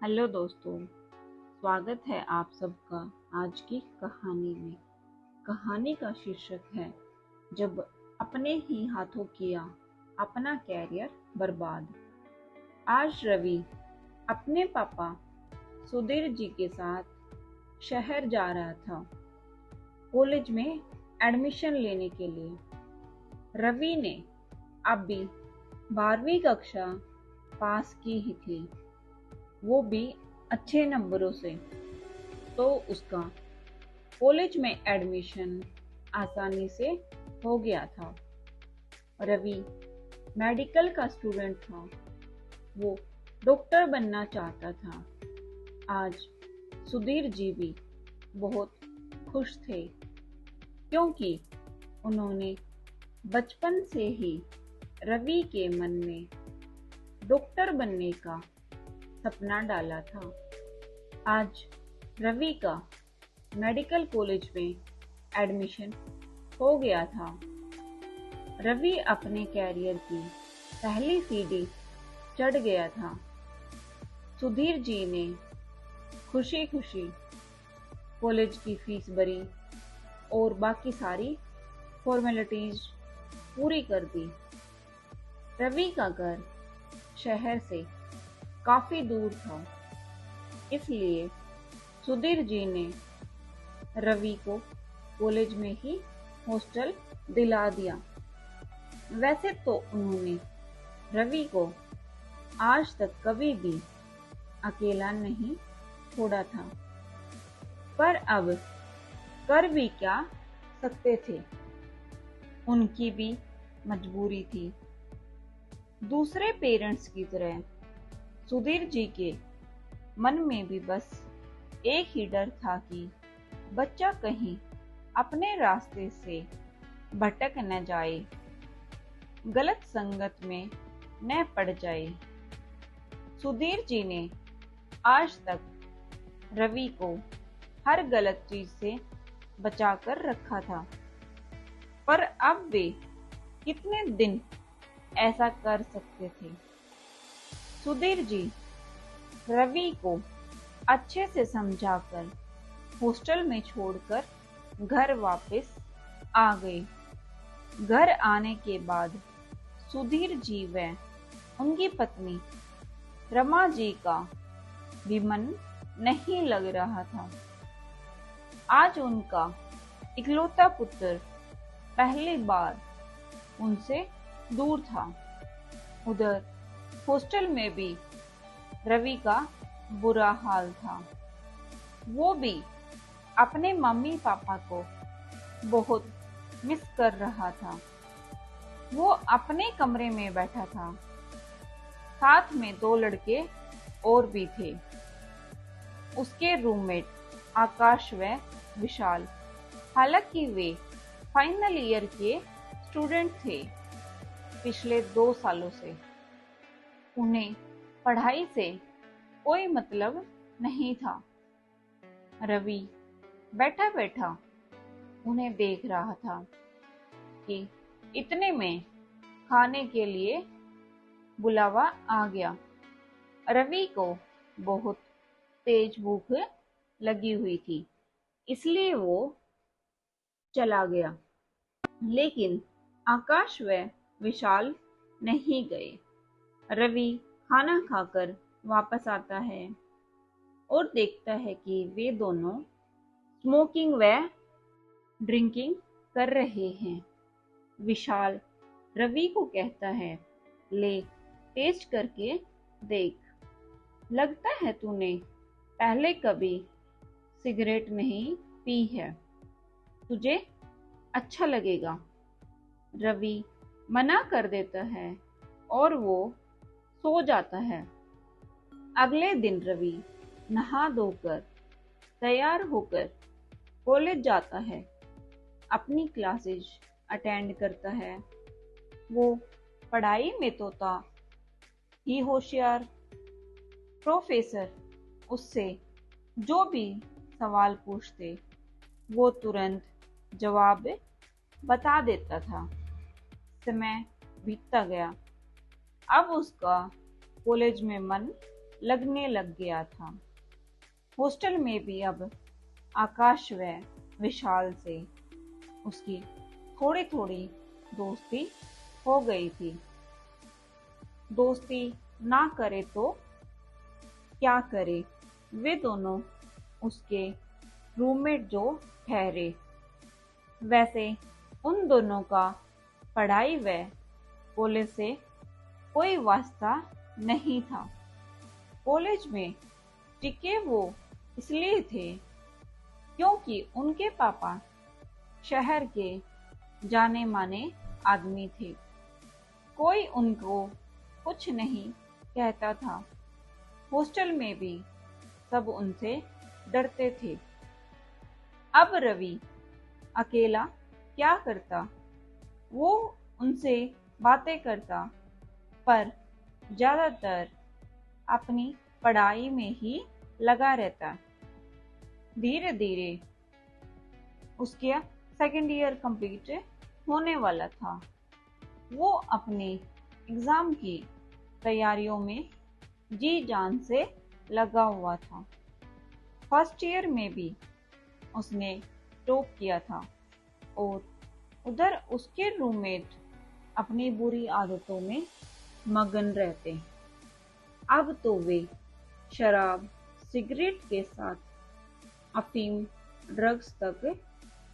Hello दोस्तों, स्वागत है आप सबका आज की कहानी में। कहानी का शीर्षक है जब अपने ही हाथों किया अपना कैरियर बर्बाद। आज रवि अपने पापा सुधीर जी के साथ शहर जा रहा था कॉलेज में एडमिशन लेने के लिए। रवि ने अभी 12वीं कक्षा पास की ही थी, वो भी अच्छे नंबरों से, तो उसका कॉलेज में एडमिशन आसानी से हो गया था। रवि मेडिकल का स्टूडेंट था, वो डॉक्टर बनना चाहता था। आज सुधीर जी भी बहुत खुश थे क्योंकि उन्होंने बचपन से ही रवि के मन में डॉक्टर बनने का सपना डाला था। आज रवि का मेडिकल कॉलेज में एडमिशन हो गया था। रवि अपने कैरियर की पहली सीढ़ी चढ़ गया था। सुधीर जी ने खुशी खुशी कॉलेज की फीस भरी और बाकी सारी फॉर्मेलिटीज पूरी कर दी। रवि का घर शहर से काफी दूर था, इसलिए सुधीर जी ने रवि को कॉलेज में ही हॉस्टल दिला दिया। वैसे तो उन्होंने रवि को आज तक कभी भी अकेला नहीं छोड़ा था, पर अब कर भी क्या सकते थे, उनकी भी मजबूरी थी। दूसरे पेरेंट्स की तरह सुधीर जी के मन में भी बस एक ही डर था कि बच्चा कहीं अपने रास्ते से भटक न जाए, गलत संगत में न पड़ जाए। सुधीर जी ने आज तक रवि को हर गलत चीज से बचाकर रखा था, पर अब वे कितने दिन ऐसा कर सकते थे। सुधीर जी रवि को अच्छे से समझाकर हॉस्टल में छोड़कर घर वापस आ गए। घर आने के बाद सुधीर जी व उनकी पत्नी रमा जी का भी मन नहीं लग रहा था। आज उनका इकलौता पुत्र पहली बार उनसे दूर था। उधर हॉस्टल में भी रवि का बुरा हाल था। वो भी अपने मम्मी पापा को बहुत मिस कर रहा था। वो अपने कमरे में बैठा था, साथ में दो लड़के और भी थे, उसके रूममेट आकाश व विशाल। हालांकि वे फाइनल ईयर के स्टूडेंट थे पिछले 2 सालों से। उन्हें पढ़ाई से कोई मतलब नहीं था। रवि बैठा बैठा उन्हें देख रहा था कि इतने में खाने के लिए बुलावा आ गया। रवि को बहुत तेज भूख लगी हुई थी, इसलिए वो चला गया, लेकिन आकाश व विशाल नहीं गए। रवि खाना खाकर वापस आता है और देखता है कि वे दोनों स्मोकिंग व ड्रिंकिंग कर रहे हैं। विशाल रवि को कहता है, ले टेस्ट करके देख, लगता है तूने पहले कभी सिगरेट नहीं पी है, तुझे अच्छा लगेगा। रवि मना कर देता है और वो सो जाता है। अगले दिन रवि नहा धोकर तैयार होकर कॉलेज जाता है, अपनी क्लासेज अटेंड करता है। वो पढ़ाई में तो था ही होशियार। प्रोफेसर उससे जो भी सवाल पूछते वो तुरंत जवाब बता देता था। समय बीतता गया, अब उसका कॉलेज में मन लगने लग गया था। हॉस्टल में भी अब आकाश व विशाल से उसकी थोड़ी थोड़ी दोस्ती हो गई थी। दोस्ती ना करे तो क्या करे, वे दोनों उसके रूममेट जो ठहरे। वैसे उन दोनों का पढ़ाई व कॉलेज से कोई वास्ता नहीं था। कॉलेज में टिके वो इसलिए थे क्योंकि उनके पापा शहर के जाने माने आदमी थे। कोई उनको कुछ नहीं कहता था। हॉस्टल में भी सब उनसे डरते थे। अब रवि अकेला क्या करता? वो उनसे बातें करता, पर ज्यादातर अपनी पढ़ाई में ही लगा रहता। धीरे धीरे उसका सेकंड ईयर कंप्लीट होने वाला था। वो अपने एग्जाम की तैयारियों में जी जान से लगा हुआ था। फर्स्ट ईयर में भी उसने टॉप किया था और उधर उसके रूममेट अपनी बुरी आदतों में मगन रहते। अब तो वे शराब, सिगरेट के साथ अफीम, ड्रग्स तक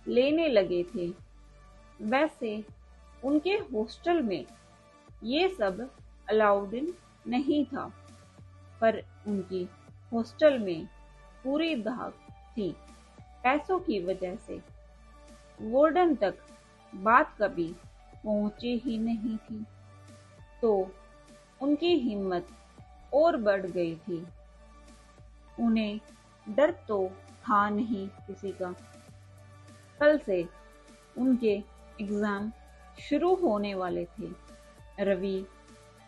लेने लगे थे। वैसे उनके हॉस्टल में ये सब अलाउड नहीं था, पर उनकी हॉस्टल में पूरी धाक थी। पैसों की वजह से वार्डन तक बात कभी पहुंची ही नहीं थी, तो उनकी हिम्मत और बढ़ गई थी। उन्हें डर तो था नहीं किसी का। कल से उनके एग्जाम शुरू होने वाले थे। रवि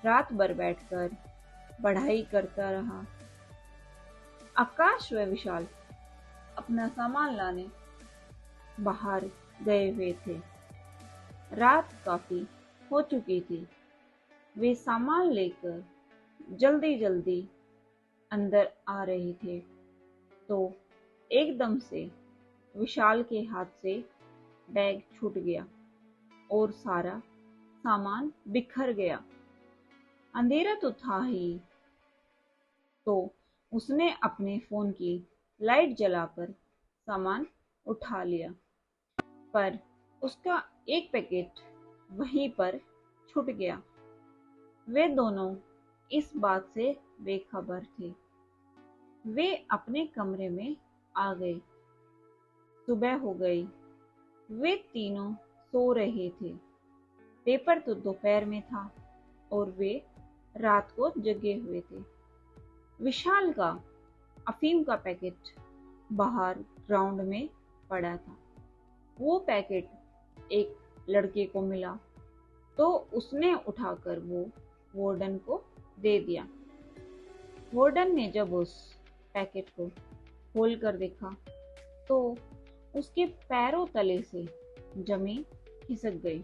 रात भर बैठकर पढ़ाई करता रहा। आकाश व विशाल अपना सामान लाने बाहर गए हुए थे। रात काफी हो चुकी थी। वे सामान लेकर जल्दी जल्दी अंदर आ रहे थे, तो एकदम से विशाल के हाथ से बैग छूट गया और सारा सामान बिखर गया। अंधेरा तो था ही, तो उसने अपने फोन की लाइट जलाकर सामान उठा लिया, पर उसका एक पैकेट वहीं पर छूट गया। वे दोनों इस बात से बेखबर थे। वे अपने कमरे में आ गए। सुबह हो गई। वे तीनों सो रहे थे। पेपर तो दोपहर में था और वे रात को जगे हुए थे। विशाल का अफीम का पैकेट बाहर ग्राउंड में पड़ा था। वो पैकेट एक लड़के को मिला, तो उसने उठाकर वो वार्डन को दे दिया। वार्डन ने जब उस पैकेट को खोल कर देखा, तो उसके पैरों तले से जमीन खिसक गई।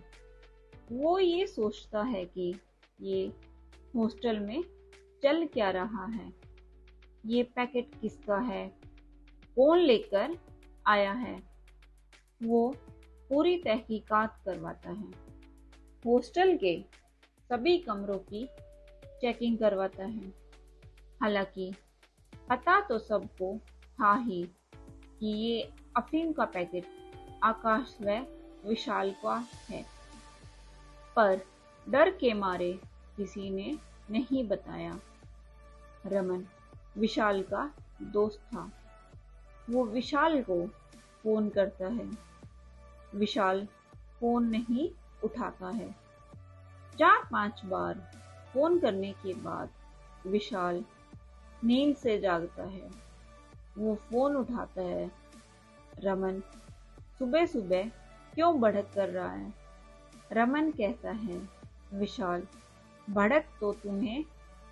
वो ये सोचता है कि ये हॉस्टल में चल क्या रहा है, ये पैकेट किसका है, कौन लेकर आया है। वो पूरी तहकीकात करवाता है। हॉस्टल के सभी कमरों की चेकिंग करवाता है। हालांकि पता तो सबको था ही कि ये अफीम का पैकेट आकाश व विशाल का है, पर डर के मारे किसी ने नहीं बताया। रमन विशाल का दोस्त था। वो विशाल को फोन करता है। विशाल फोन नहीं उठाता है। 4-5 बार फोन करने के बाद विशाल नींद से जागता है। वो फोन उठाता है। रमन, सुबह सुबह क्यों भड़क कर रहा है? रमन कहता है, विशाल, भड़क तो तुम्हें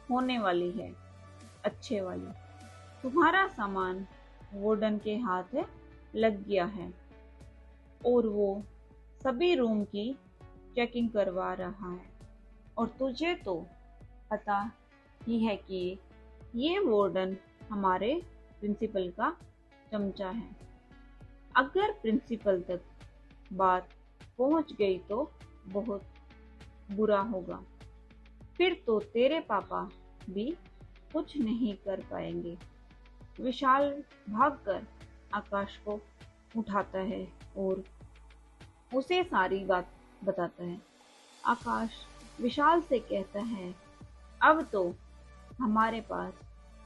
होने वाली है, अच्छे वाली। तुम्हारा सामान वार्डन के हाथ लग गया है और वो सभी रूम की चेकिंग करवा रहा है। और तुझे तो पता ही है कि ये वार्डन हमारे प्रिंसिपल का चमचा है। अगर प्रिंसिपल तक बात पहुंच गई तो बहुत बुरा होगा। फिर तो तेरे पापा भी कुछ नहीं कर पाएंगे। विशाल भागकर आकाश को उठाता है और उसे सारी बात बताता है। आकाश विशाल से कहता है, अब तो हमारे पास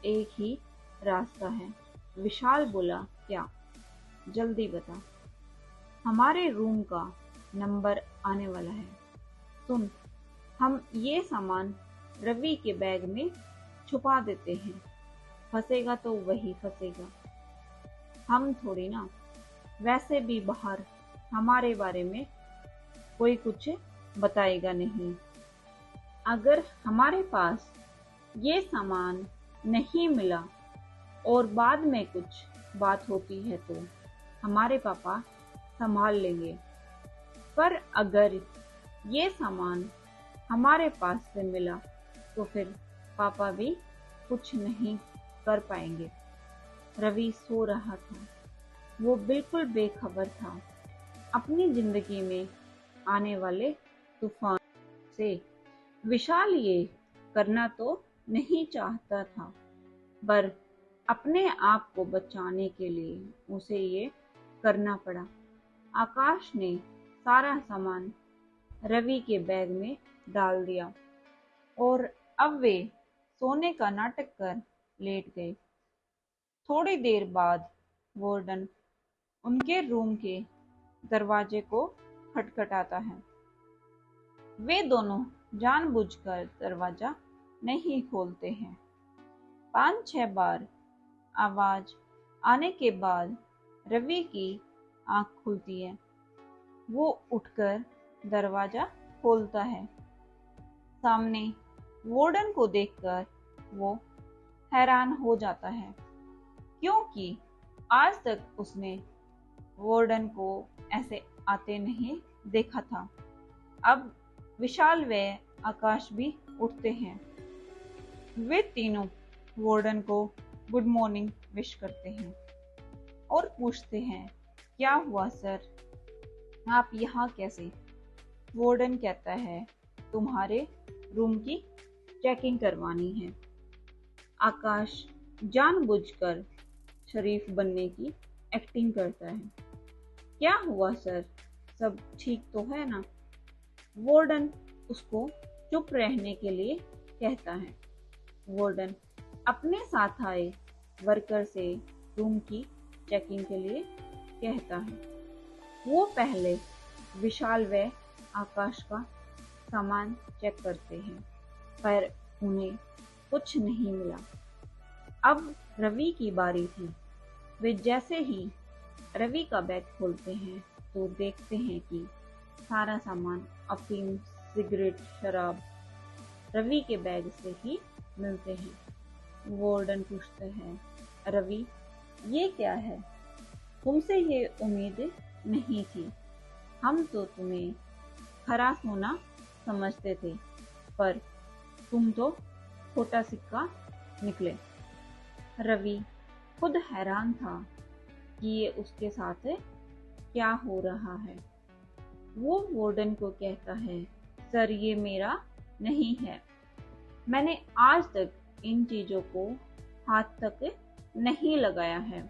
एक ही रास्ता है। विशाल बोला, क्या? जल्दी बता। हमारे रूम का नंबर आने वाला है। सुन, हम ये सामान रवि के बैग में छुपा देते हैं। फंसेगा तो वही फंसेगा, हम थोड़ी ना। वैसे भी बाहर हमारे बारे में कोई कुछ बताएगा नहीं। अगर हमारे पास ये सामान नहीं मिला और बाद में कुछ बात होती है तो हमारे पापा संभाल लेंगे। पर अगर ये सामान हमारे पास से मिला तो फिर पापा भी कुछ नहीं कर पाएंगे। रवि सो रहा था। वो बिल्कुल बेखबर था अपनी जिंदगी में आने वाले तूफान से। विशाल ये करना तो नहीं चाहता था, पर अपने आप को बचाने के लिए उसे ये करना पड़ा। आकाश ने सारा सामान रवि के बैग में डाल दिया और अब वे सोने का नाटक कर लेट गए। थोड़ी देर बाद वार्डन उनके रूम के दरवाजे को खटखटाता है। वे दोनों जानबूझकर दरवाजा नहीं खोलते हैं। 5-6 बार आवाज आने के बाद रवि की आंख खुलती है। वो उठकर दरवाजा खोलता है। सामने वार्डन को देखकर वो हैरान हो जाता है, क्योंकि आज तक उसने वार्डन को ऐसे आते नहीं देखा था। अब विशाल व आकाश भी उठते हैं। वे तीनों वार्डन को गुड मॉर्निंग विश करते हैं और पूछते हैं, क्या हुआ सर, आप यहाँ कैसे? वार्डन कहता है, तुम्हारे रूम की चेकिंग करवानी है। आकाश जानबूझकर शरीफ बनने की एक्टिंग करता है। क्या हुआ सर, सब ठीक तो है ना? वार्डन उसको चुप रहने के लिए कहता है। वार्डन अपने साथ आए वर्कर से रूम की चेकिंग के लिए कहता है। वो पहले विशाल व आकाश का सामान चेक करते हैं, पर उन्हें कुछ नहीं मिला। अब रवि की बारी थी। वे जैसे ही रवि का बैग खोलते हैं तो देखते हैं कि सारा सामान, अफीम, सिगरेट, शराब रवि के बैग से ही मिलते हैं। वार्डन पूछते हैं, रवि ये क्या है? तुमसे ये उम्मीद नहीं थी। हम तो तुम्हें खरा सोना समझते थे, पर तुम तो खोटा सिक्का निकले। रवि खुद हैरान था कि ये उसके साथ क्या हो रहा है। वो वार्डन को कहता है, सर ये मेरा नहीं है। मैंने आज तक इन चीजों को हाथ तक नहीं लगाया है।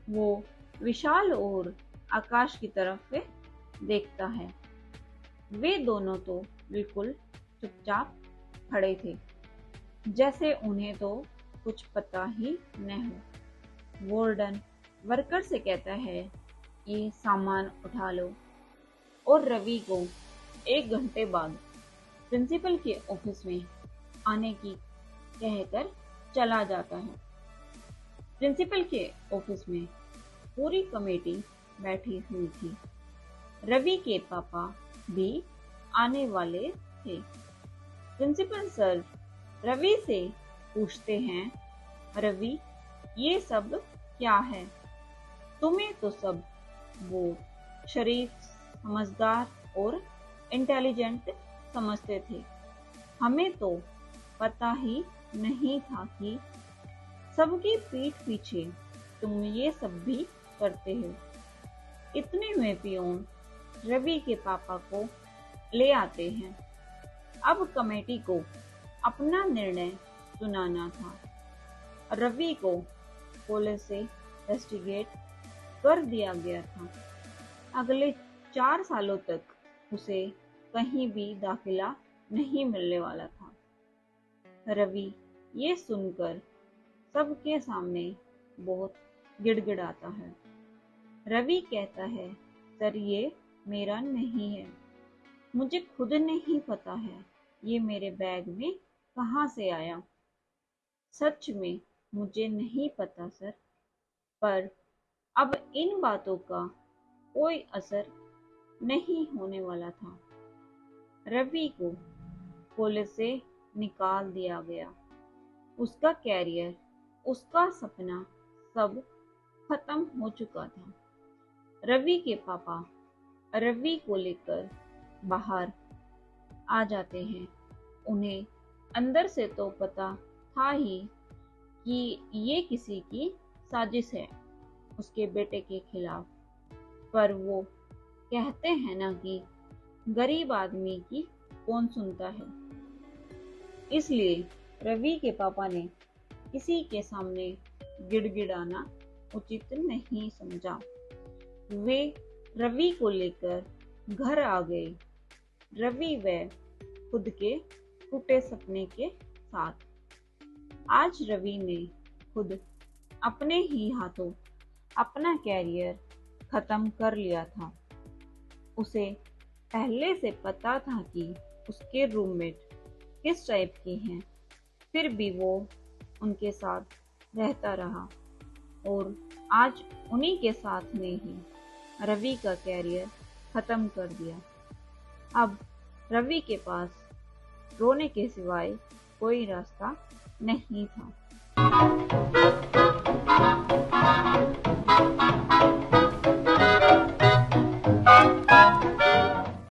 वो विशाल और आकाश की तरफ देखता है। वे दोनों तो बिल्कुल चुपचाप खड़े थे, जैसे उन्हें तो कुछ पता ही न हो। वार्डन वर्कर से कहता है, ये सामान उठा लो, और रवि को 1 घंटे बाद प्रिंसिपल के ऑफिस में आने की कहकर चला जाता है। प्रिंसिपल के ऑफिस में पूरी कमेटी बैठी हुई थी। रवि के पापा भी आने वाले थे। प्रिंसिपल सर रवि से पूछते हैं, रवि ये सब क्या है? तुम्हें तो सब वो शरीफ, समझदार और इंटेलिजेंट समझते थे। हमें तो पता ही नहीं था कि सबकी पीठ पीछे तुम ये सब भी करते हो। इतने में पियोन रवि के पापा को ले आते हैं। अब कमेटी को अपना निर्णय सुनाना था। रवि को पुलिस से इन्वेस्टिगेट कर दिया गया था। अगले 4 सालों तक उसे कहीं भी दाखिला नहीं मिलने वाला था। रवि ये सुनकर सबके सामने बहुत गिड़गिड़ाता है। रवि कहता है, सर ये मेरा नहीं है, मुझे खुद नहीं पता है ये मेरे बैग में कहाँ से आया। सच में मुझे नहीं पता सर, पर अब इन बातों का कोई असर नहीं होने वाला था। रवि को पुलिस से निकाल दिया गया। उसका कैरियर, उसका सपना सब खत्म हो चुका था। रवि के पापा रवि को लेकर बाहर आ जाते हैं। उन्हें अंदर से तो पता था ही कि ये किसी की साजिश है उसके बेटे के खिलाफ, पर वो कहते हैं ना कि गरीब आदमी की कौन सुनता है। इसलिए रवि के पापा ने किसी के सामने गिड़गिड़ाना उचित नहीं समझा। वे रवि को लेकर घर आ गए। रवि व खुद के टूटे सपने के साथ। आज रवि ने खुद अपने ही हाथों अपना कैरियर खत्म कर लिया था। उसे पहले से पता था कि उसके रूममेट किस टाइप की हैं, फिर भी वो उनके साथ रहता रहा और आज उन्हीं के साथ ने ही रवि का कैरियर खत्म कर दिया। अब रवि के पास रोने के सिवाय कोई रास्ता नहीं था।